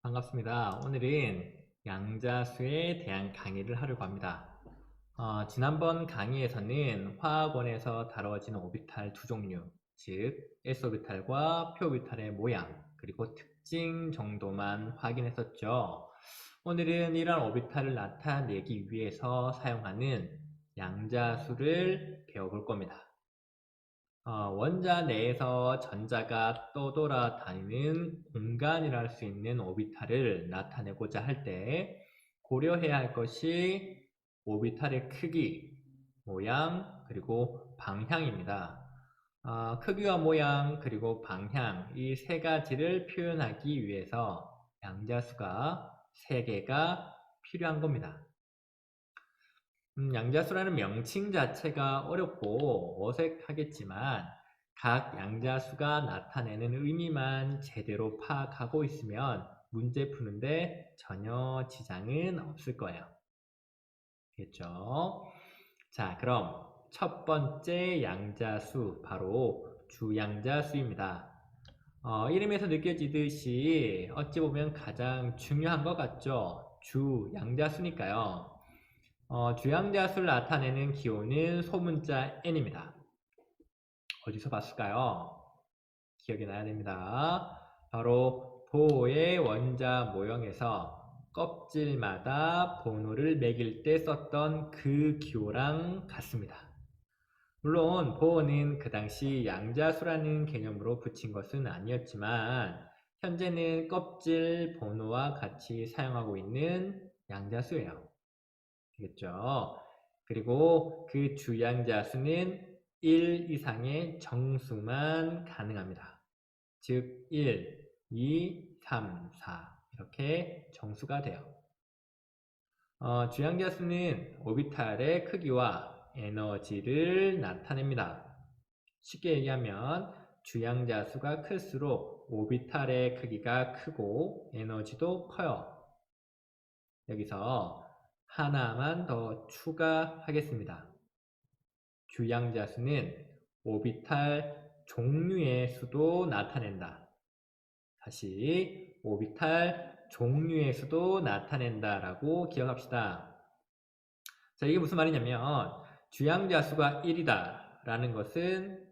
반갑습니다. 오늘은 양자수에 대한 강의를 하려고 합니다. 지난번 강의에서는 화학원에서 다뤄진 오비탈 두 종류, 즉 S오비탈과 P오비탈의 모양, 그리고 특징 정도만 확인했었죠. 오늘은 이런 오비탈을 나타내기 위해서 사용하는 양자수를 배워볼 겁니다. 원자 내에서 전자가 떠돌아다니는 공간이라 할 수 있는 오비탈을 나타내고자 할 때 고려해야 할 것이 오비탈의 크기, 모양, 그리고 방향입니다. 크기와 모양, 그리고 방향 이 세 가지를 표현하기 위해서 양자수가 세 개가 필요한 겁니다. 양자수라는 명칭 자체가 어렵고 어색하겠지만 각 양자수가 나타내는 의미만 제대로 파악하고 있으면 문제 푸는데 전혀 지장은 없을 거예요. 알겠죠? 자, 그럼 첫 번째 양자수 바로 주양자수입니다. 이름에서 느껴지듯이 어찌 보면 가장 중요한 것 같죠? 주양자수니까요. 주양자수를 나타내는 기호는 소문자 n입니다. 어디서 봤을까요? 기억이 나야 됩니다. 바로 보호의 원자 모형에서 껍질마다 번호를 매길 때 썼던 그 기호랑 같습니다. 물론 보호는 그 당시 양자수라는 개념으로 붙인 것은 아니었지만 현재는 껍질 번호와 같이 사용하고 있는 양자수예요. 되겠죠. 그리고 그 주양자수는 1 이상의 정수만 가능합니다. 즉 1, 2, 3, 4 이렇게 정수가 돼요. 주양자수는 오비탈의 크기와 에너지를 나타냅니다. 쉽게 얘기하면 주양자수가 클수록 오비탈의 크기가 크고 에너지도 커요. 여기서 하나만 더 추가하겠습니다. 주양자수는 오비탈 종류의 수도 나타낸다. 다시 오비탈 종류의 수도 나타낸다 라고 기억합시다. 자, 이게 무슨 말이냐면 주양자수가 1이다 라는 것은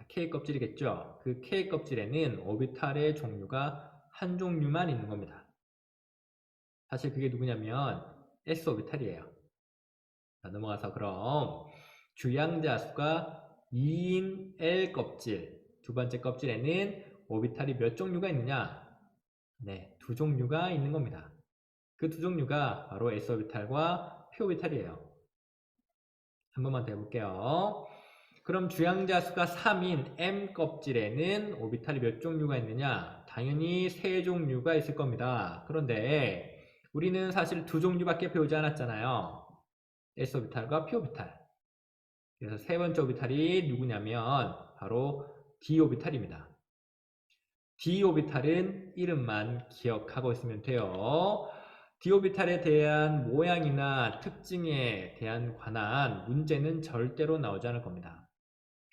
K 껍질이겠죠. 그 K 껍질에는 오비탈의 종류가 한 종류만 있는 겁니다. 사실 그게 누구냐면 S오비탈이에요. 자, 넘어가서 그럼 주양자수가 2인 L 껍질, 두 번째 껍질에는 오비탈이 몇 종류가 있느냐? 네, 두 종류가 있는 겁니다. 그 두 종류가 바로 S오비탈과 P오비탈이에요. 한 번만 더 해볼게요. 그럼 주양자수가 3인 M 껍질에는 오비탈이 몇 종류가 있느냐? 당연히 세 종류가 있을 겁니다. 그런데 우리는 사실 두 종류밖에 배우지 않았잖아요. S오비탈과 P오비탈. 그래서 세 번째 오비탈이 누구냐면 바로 D오비탈입니다. D오비탈은 이름만 기억하고 있으면 돼요. D오비탈에 대한 모양이나 특징에 대한 관한 문제는 절대로 나오지 않을 겁니다.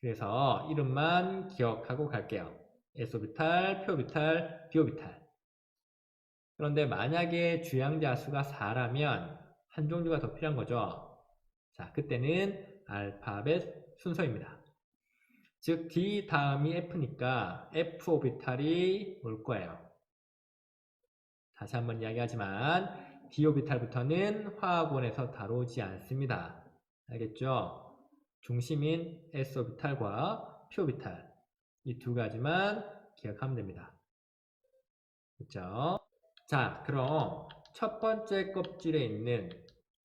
그래서 이름만 기억하고 갈게요. S오비탈, P오비탈, D오비탈. 그런데 만약에 주양자수가 4라면 한 종류가 더 필요한 거죠. 자, 그때는 알파벳 순서입니다. 즉 D 다음이 F니까 F 오비탈이 올 거예요. 다시 한번 이야기하지만 D 오비탈부터는 화학원에서 다루지 않습니다. 알겠죠? 중심인 S 오비탈과 P 오비탈 이 두 가지만 기억하면 됩니다. 그렇죠? 자, 그럼 첫 번째 껍질에 있는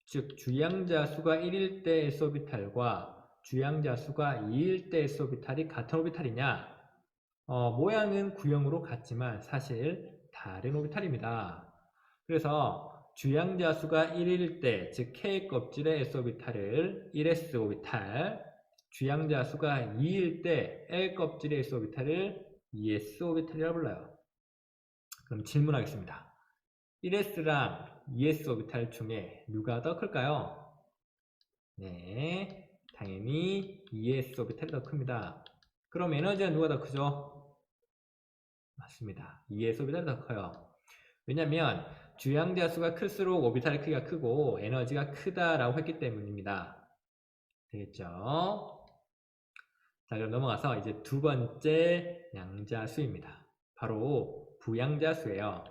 즉 주양자 수가 1일 때 S오비탈과 주양자 수가 2일 때 S오비탈이 같은 오비탈이냐? 모양은 구형으로 같지만 사실 다른 오비탈입니다. 그래서 주양자 수가 1일 때, 즉 K 껍질의 S오비탈을 1S 오비탈, 주양자 수가 2일 때 L 껍질의 S오비탈을 2S 오비탈이라고 불러요. 그럼 질문하겠습니다. 1S랑 2S 오비탈 중에 누가 더 클까요? 네, 당연히 2S 오비탈이 더 큽니다. 그럼 에너지가 누가 더 크죠? 맞습니다. 2S 오비탈이 더 커요. 왜냐면 주양자 수가 클수록 오비탈의 크기가 크고 에너지가 크다라고 했기 때문입니다. 되겠죠? 자, 그럼 넘어가서 이제 두 번째 양자수입니다. 바로 부양자수예요.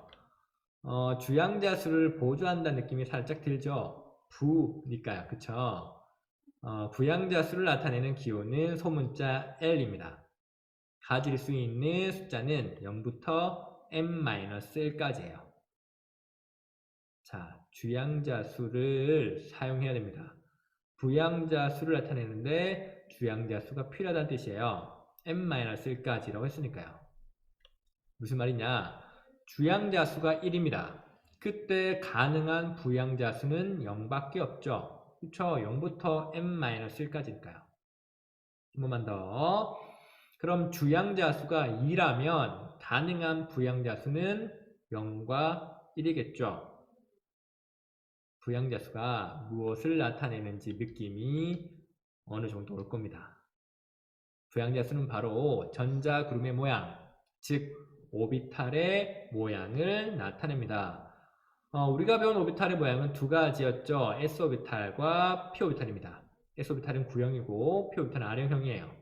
주양자수를 보조한다는 느낌이 살짝 들죠? 부니까요. 그쵸? 부양자수를 나타내는 기호는 소문자 L입니다. 가질 수 있는 숫자는 0부터 n-1까지예요. 자, 주양자수를 사용해야 됩니다. 부양자수를 나타내는데 주양자수가 필요하다는 뜻이에요. n-1까지라고 했으니까요. 무슨 말이냐? 주양자수가 1입니다. 그때 가능한 부양자수는 0밖에 없죠. 그쵸? 0부터 n-1까지니까요. 한 번만 더. 그럼 주양자수가 2라면 가능한 부양자수는 0과 1이겠죠. 부양자수가 무엇을 나타내는지 느낌이 어느 정도 올 겁니다. 부양자수는 바로 전자구름의 모양, 즉 오비탈의 모양을 나타냅니다. 우리가 배운 오비탈의 모양은 두 가지였죠. S오비탈과 P오비탈입니다. S오비탈은 구형이고 P오비탈은 R형이에요.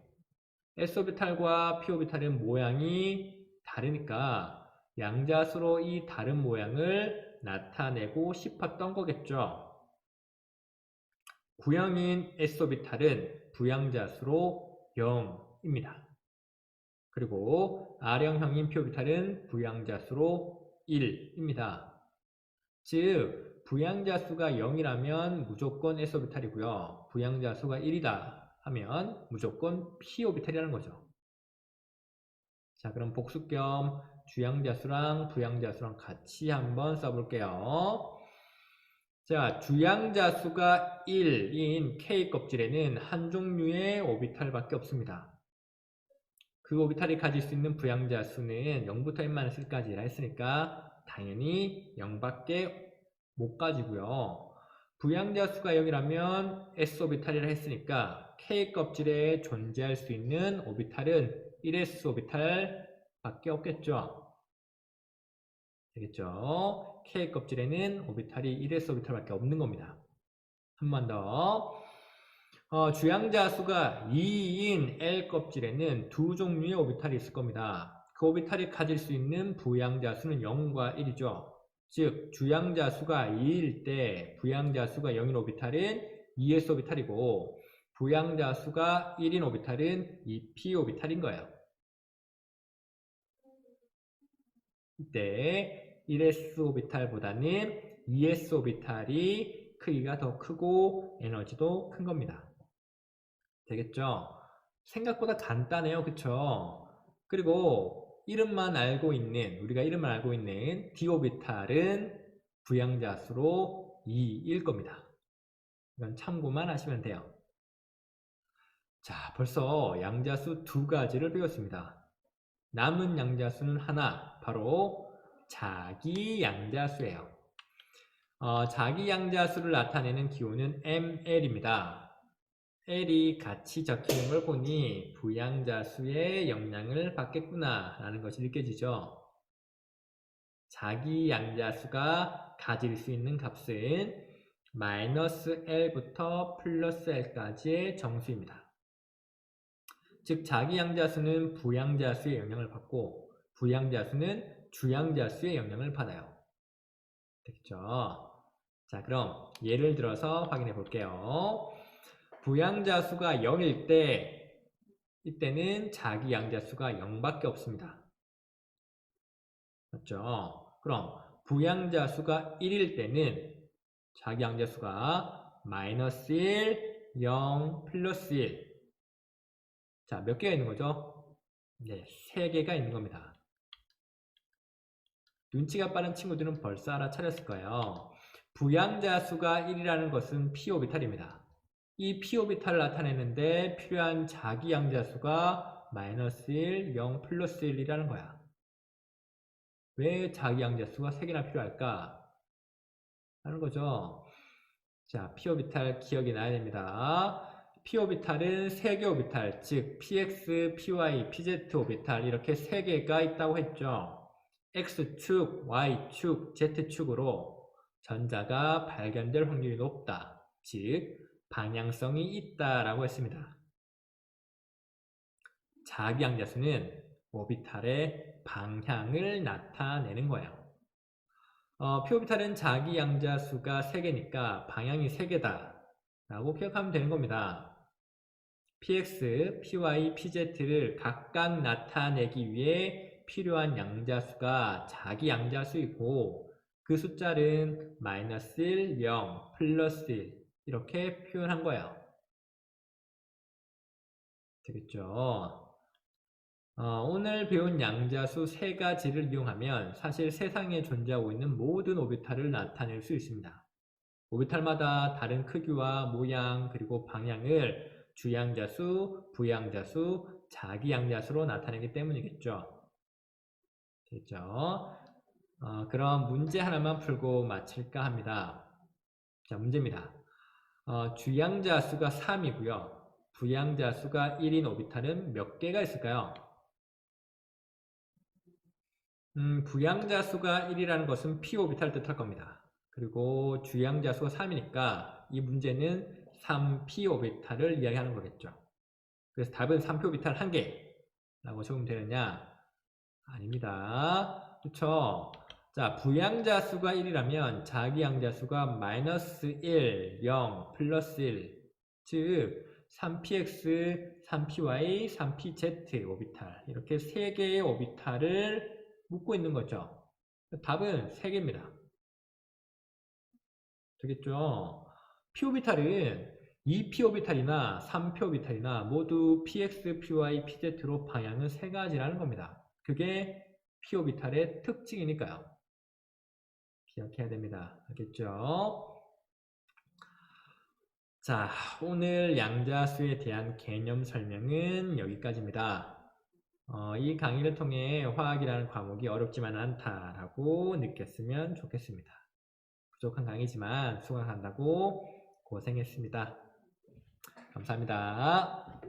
S오비탈과 P오비탈은 모양이 다르니까 양자수로 이 다른 모양을 나타내고 싶었던 거겠죠. 구형인 S오비탈은 부양자수로 0입니다. 그리고 R형인 P오비탈은 부양자수로 1입니다. 즉 부양자수가 0이라면 무조건 S오비탈이고요. 부양자수가 1이다 하면 무조건 P오비탈이라는 거죠. 자, 그럼 복습 겸 주양자수랑 부양자수랑 같이 한번 써볼게요. 자, 주양자수가 1인 K 껍질에는 한 종류의 오비탈밖에 없습니다. 그 오비탈이 가질 수 있는 부양자수는 0부터 n-1까지라 했으니까 당연히 0밖에 못 가지고요. 부양자수가 0이라면 S오비탈이라 했으니까 K 껍질에 존재할 수 있는 오비탈은 1S 오비탈 밖에 없겠죠. 되겠죠? K 껍질에는 오비탈이 1S 오비탈 밖에 없는 겁니다. 한 번 더. 주양자수가 2인 L 껍질에는 두 종류의 오비탈이 있을 겁니다. 그 오비탈이 가질 수 있는 부양자수는 0과 1이죠. 즉 주양자수가 2일 때 부양자수가 0인 오비탈은 2s 오비탈이고 부양자수가 1인 오비탈은 2p 오비탈인 거예요. 이때 1s 오비탈보다는 2s 오비탈이 크기가 더 크고 에너지도 큰 겁니다. 되겠죠? 생각보다 간단해요. 그쵸? 그리고 우리가 이름만 알고 있는 d오비탈은 부양자수로 2일 겁니다. 이건 참고만 하시면 돼요. 자, 벌써 양자수 두 가지를 배웠습니다. 남은 양자수는 하나, 바로 자기 양자수예요. 자기 양자수를 나타내는 기호는 ml입니다. L이 같이 적히는 걸 보니 부양자수의 영향을 받겠구나 라는 것이 느껴지죠. 자기 양자수가 가질 수 있는 값은 -L부터 +L까지의 정수입니다. 즉 자기 양자수는 부양자수의 영향을 받고 부양자수는 주양자수의 영향을 받아요. 됐죠? 자, 그럼 예를 들어서 확인해 볼게요. 부양자수가 0일 때 이때는 자기 양자수가 0밖에 없습니다. 맞죠? 그럼 부양자수가 1일 때는 자기 양자수가 -1, 0, +1. 자, 몇 개가 있는 거죠? 네, 3개가 있는 겁니다. 눈치가 빠른 친구들은 벌써 알아차렸을 거예요. 부양자수가 1이라는 것은 P오비탈입니다. 이 P오비탈을 나타내는데 필요한 자기 양자수가 -1, 0, +1이라는 거야. 왜 자기 양자수가 3개나 필요할까? 하는 거죠. 자, P오비탈 기억이 나야 됩니다. P오비탈은 3개 오비탈, 즉 PX, PY, PZ 오비탈 이렇게 3개가 있다고 했죠. X축, Y축, Z축으로 전자가 발견될 확률이 높다. 즉, 방향성이 있다라고 했습니다. 자기양자수는 오비탈의 방향을 나타내는 거예요. P오비탈은 자기양자수가 3개니까 방향이 3개다 라고 기억하면 되는 겁니다. Px, Py, Pz를 각각 나타내기 위해 필요한 양자수가 자기양자수이고 그 숫자는 -1, 0, +1 이렇게 표현한 거예요. 되겠죠? 오늘 배운 양자수 3가지를 이용하면 사실 세상에 존재하고 있는 모든 오비탈을 나타낼 수 있습니다. 오비탈마다 다른 크기와 모양 그리고 방향을 주양자수, 부양자수, 자기양자수로 나타내기 때문이겠죠. 됐죠? 그럼 문제 하나만 풀고 마칠까 합니다. 자, 문제입니다. 주양자수가 3이고요. 부양자수가 1인 오비탈은 몇 개가 있을까요? 부양자수가 1이라는 것은 P오비탈 뜻할 겁니다. 그리고 주양자수가 3이니까 이 문제는 3P오비탈을 이야기하는 거겠죠. 그래서 답은 3P오비탈 1개라고 적으면 되느냐? 아닙니다. 그렇죠? 자, 부양자수가 1이라면 자기양자수가 -1, 0, +1 즉 3px, 3py, 3pz 오비탈 이렇게 3개의 오비탈을 묶고 있는 거죠. 답은 3개입니다. 되겠죠? p오비탈은 2p오비탈이나 3p오비탈이나 모두 px, py, pz로 방향은 3가지라는 겁니다. 그게 p오비탈의 특징이니까요. 기억해야 됩니다. 알겠죠? 자, 오늘 양자수에 대한 개념 설명은 여기까지입니다. 이 강의를 통해 화학이라는 과목이 어렵지만 않다라고 느꼈으면 좋겠습니다. 부족한 강의지만 수강한다고 고생했습니다. 감사합니다.